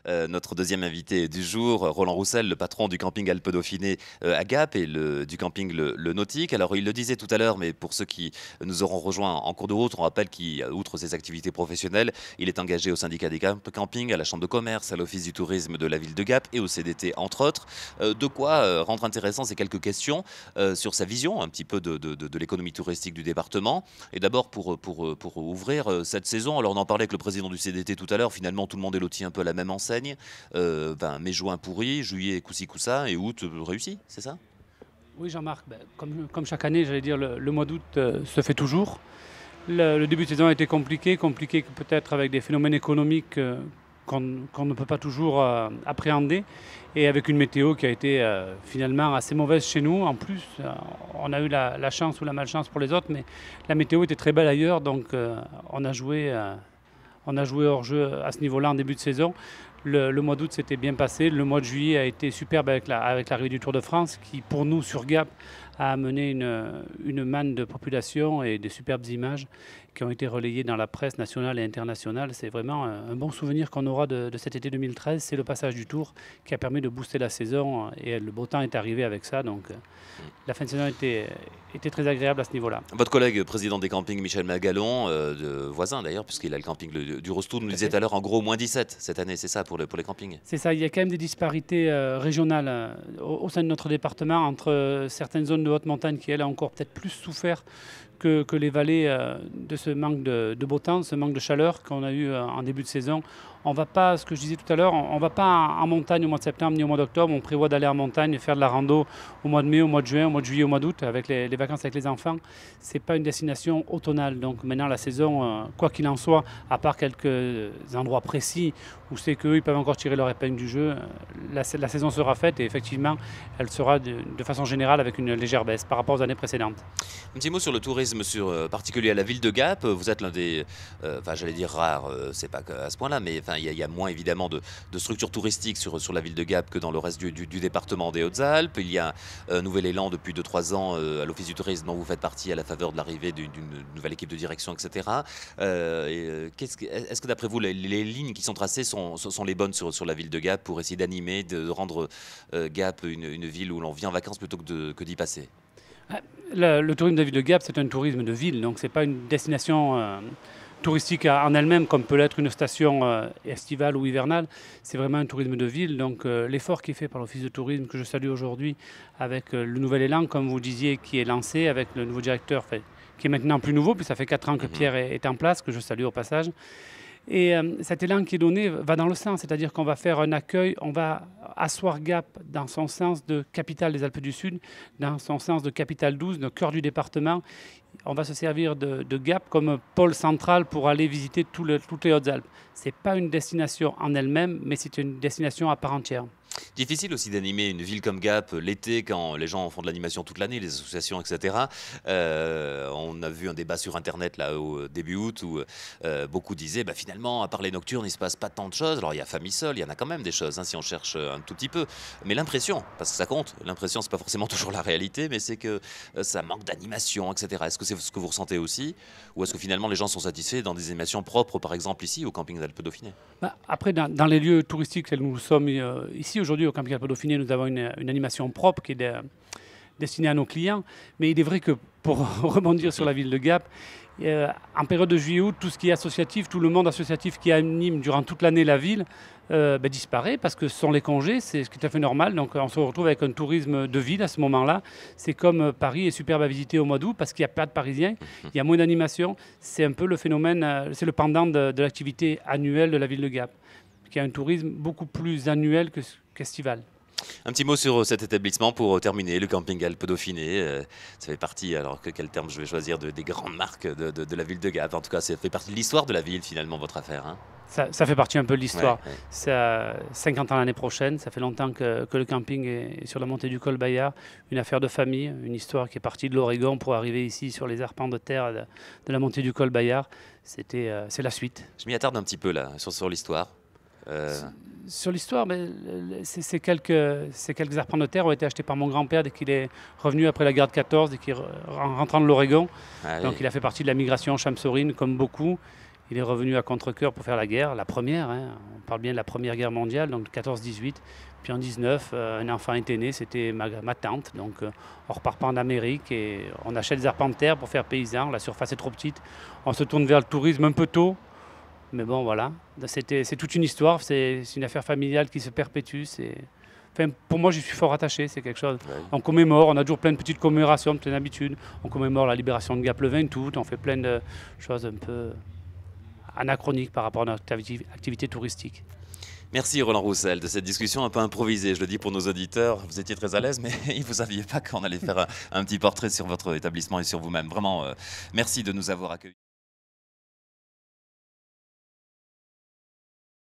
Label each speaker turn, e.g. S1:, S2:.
S1: notre deuxième invité du jour, Roland Roussel, le patron du camping Alpes Dauphiné à Gap et du camping le Nautique. Alors, il le disait tout à l'heure, mais pour ceux qui nous auront rejoints en cours de route, on rappelle qu'outre ses activités professionnelles, il est engagé au syndicat des campings, à la chambre de commerce, à l'office du tourisme de la ville de Gap et au CDT, entre autres. De quoi rendre intéressant ces quelques questions sur sa vision un petit peu de l'économie touristique du département. Et d'abord, pour ouvrir cette saison, alors on en parlait avec le président du CDT tout à l'heure, finalement tout le monde est loti un peu à la même enseigne. Mai, juin pourri, juillet coussi coussa et août réussi, c'est ça?
S2: Oui, Jean-Marc, comme chaque année, j'allais dire, le mois d'août se fait toujours. Le début de saison a été compliqué peut-être avec des phénomènes économiques qu'on ne peut pas toujours appréhender, et avec une météo qui a été finalement assez mauvaise chez nous. En plus, on a eu la chance ou la malchance pour les autres, mais la météo était très belle ailleurs, donc on a joué hors jeu à ce niveau-là en début de saison. Le mois d'août s'était bien passé. Le mois de juillet a été superbe avec l'arrivée du Tour de France qui, pour nous, sur Gap, a amené une manne de population et des superbes images qui ont été relayées dans la presse nationale et internationale. C'est vraiment un bon souvenir qu'on aura de cet été 2013. C'est le passage du Tour qui a permis de booster la saison et le beau temps est arrivé avec ça. Donc la fin de saison était très agréable à ce niveau-là.
S1: Votre collègue président des campings, Michel Magalon, voisin d'ailleurs, puisqu'il a le camping du Rostoul, nous disait tout à l'heure en gros moins 17 cette année, c'est ça pour les campings?
S2: C'est ça, il y a quand même des disparités régionales au sein de notre département entre certaines zones de haute montagne qui, elles, ont encore peut-être plus souffert que les vallées de ce manque de beau temps, ce manque de chaleur qu'on a eu en début de saison. On va pas, ce que je disais tout à l'heure, on ne va pas en montagne au mois de septembre ni au mois d'octobre. On prévoit d'aller en montagne et faire de la rando au mois de mai, au mois de juin, au mois de juillet, au mois d'août, avec les vacances avec les enfants. Ce n'est pas une destination automnale. Donc maintenant, la saison, quoi qu'il en soit, à part quelques endroits précis où c'est qu'eux, ils peuvent encore tirer leur épingle du jeu, la saison sera faite et effectivement, elle sera de façon générale avec une légère baisse par rapport aux années précédentes.
S1: Un petit mot sur le tourisme, particulier à la ville de Gap. Vous êtes l'un des, j'allais dire rares, c'est pas à ce point-là, mais il y a moins évidemment de structures touristiques sur la ville de Gap que dans le reste du département des Hautes-Alpes. Il y a un nouvel élan depuis 2-3 ans à l'Office du tourisme dont vous faites partie à la faveur de l'arrivée d'une nouvelle équipe de direction, etc. Est-ce que d'après vous, les lignes qui sont tracées sont les bonnes sur la ville de Gap pour essayer d'animer, de rendre Gap une ville où l'on vit en vacances plutôt que d'y passer?
S2: Le tourisme de la ville de Gap, c'est un tourisme de ville, donc ce n'est pas une destination touristique en elle-même comme peut l'être une station estivale ou hivernale. C'est vraiment un tourisme de ville, donc l'effort qui est fait par l'Office de tourisme, que je salue aujourd'hui, avec le nouvel élan, comme vous disiez, qui est lancé avec le nouveau directeur, qui est maintenant plus nouveau, puis ça fait 4 ans que Pierre est en place, que je salue au passage. Et cet élan qui est donné va dans le sens, c'est-à-dire qu'on va faire un accueil, on va asseoir Gap dans son sens de capitale des Alpes du Sud, dans son sens de capitale douce, de cœur du département. On va se servir de Gap comme pôle central pour aller visiter toutes les Hautes-Alpes. Ce n'est pas une destination en elle-même, mais c'est une destination à part entière.
S1: Difficile aussi d'animer une ville comme Gap l'été quand les gens font de l'animation toute l'année, les associations, etc. On a vu un débat sur Internet là au début août où beaucoup disaient finalement, à part les nocturnes, il ne se passe pas tant de choses. Alors il y a Famille Seule, il y en a quand même des choses si on cherche un tout petit peu. Mais l'impression, parce que ça compte, l'impression c'est pas forcément toujours la réalité, mais c'est que ça manque d'animation, etc. Est-ce que c'est ce que vous ressentez aussi? Ou est-ce que finalement les gens sont satisfaits dans des animations propres, par exemple ici au camping d'Alpes Dauphiné?
S2: Après, dans les lieux touristiques tels que nous sommes ici aujourd'hui au camping Alpes Dauphiné, nous avons une animation propre qui est destinée à nos clients. Mais il est vrai que pour rebondir sur la ville de Gap, en période de juillet-août, tout ce qui est associatif, tout le monde associatif qui anime durant toute l'année la ville disparaît parce que ce sont les congés, c'est tout à fait normal. Donc on se retrouve avec un tourisme de ville à ce moment-là. C'est comme Paris est superbe à visiter au mois d'août parce qu'il n'y a pas de Parisiens, il y a moins d'animation. C'est un peu le phénomène, c'est le pendant de l'activité annuelle de la ville de Gap, qui a un tourisme beaucoup plus annuel qu'estival.
S1: Un petit mot sur cet établissement pour terminer, le camping Alpes Dauphiné. Ça fait partie, alors quel terme je vais choisir, des grandes marques de la ville de Gap. En tout cas, ça fait partie de l'histoire de la ville finalement, votre affaire. Hein.
S2: Ça fait partie un peu de l'histoire.
S1: Ouais.
S2: C'est à 50 ans l'année prochaine. Ça fait longtemps que le camping est sur la montée du col Bayard. Une affaire de famille, une histoire qui est partie de l'Oregon pour arriver ici sur les arpents de terre de la montée du col Bayard. C'est la suite.
S1: Je m'y attarde un petit peu là, sur l'histoire.
S2: Sur l'histoire, ces quelques arpents de terre ont été achetés par mon grand-père dès qu'il est revenu après la guerre de 14, dès qu'il est rentrant de l'Oregon.
S1: Ah,
S2: donc
S1: oui.
S2: il a fait partie de la migration chamsorine comme beaucoup. Il est revenu à contre-cœur pour faire la guerre, la première, hein. On parle bien de la Première Guerre mondiale, donc 14-18. Puis en 19, un enfant était né, c'était ma tante. Donc on repart pas en Amérique et on achète des arpents de terre pour faire paysan. La surface est trop petite. On se tourne vers le tourisme un peu tôt. Mais bon, voilà. C'est toute une histoire. C'est une affaire familiale qui se perpétue. Enfin, pour moi, j'y suis fort attaché. C'est quelque chose.
S1: Ouais.
S2: On commémore. On a toujours plein de petites commémorations, plein d'habitudes. On commémore la libération de Gap le 20 août. On fait plein de choses un peu anachroniques par rapport à notre activité touristique.
S1: Merci Roland Roussel de cette discussion un peu improvisée. Je le dis pour nos auditeurs, vous étiez très à l'aise, mais vous ne saviez pas qu'on allait faire un petit portrait sur votre établissement et sur vous-même. Vraiment, merci de nous avoir accueillis.